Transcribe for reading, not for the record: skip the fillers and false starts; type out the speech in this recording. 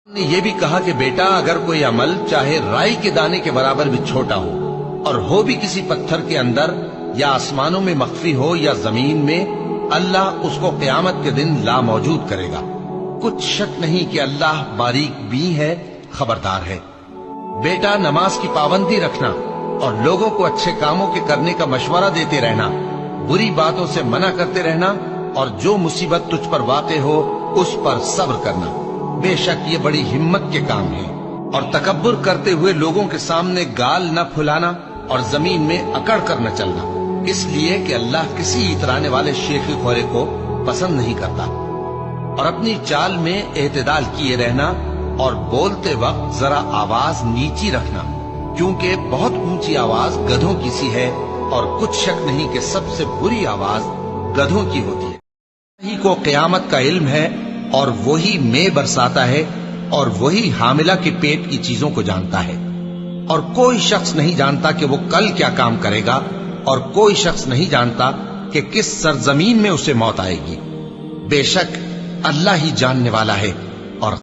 نے یہ بھی کہا کہ بیٹا اگر کوئی عمل چاہے رائی کے دانے کے برابر بھی چھوٹا ہو اور ہو بھی کسی پتھر کے اندر یا آسمانوں میں مخفی ہو یا زمین میں، اللہ اس کو قیامت کے دن لا موجود کرے گا۔ کچھ شک نہیں کہ اللہ باریک بین ہے، خبردار ہے۔ بیٹا نماز کی پابندی رکھنا اور لوگوں کو اچھے کاموں کے کرنے کا مشورہ دیتے رہنا، بری باتوں سے منع کرتے رہنا، اور جو مصیبت تجھ پر واقع ہو اس پر صبر کرنا، بے شک یہ بڑی ہمت کے کام ہے۔ اور تکبر کرتے ہوئے لوگوں کے سامنے گال نہ پھلانا اور زمین میں اکڑ کر نہ چلنا، اس لیے کہ اللہ کسی اترانے والے شیخ خورے کو پسند نہیں کرتا۔ اور اپنی چال میں اعتدال کیے رہنا اور بولتے وقت ذرا آواز نیچی رکھنا، کیونکہ بہت اونچی آواز گدھوں کی سی ہے، اور کچھ شک نہیں کہ سب سے بری آواز گدھوں کی ہوتی ہے۔ ہی کو قیامت کا علم ہے، اور وہی مے برساتا ہے، اور وہی حاملہ کے پیٹ کی چیزوں کو جانتا ہے۔ اور کوئی شخص نہیں جانتا کہ وہ کل کیا کام کرے گا، اور کوئی شخص نہیں جانتا کہ کس سرزمین میں اسے موت آئے گی۔ بے شک اللہ ہی جاننے والا ہے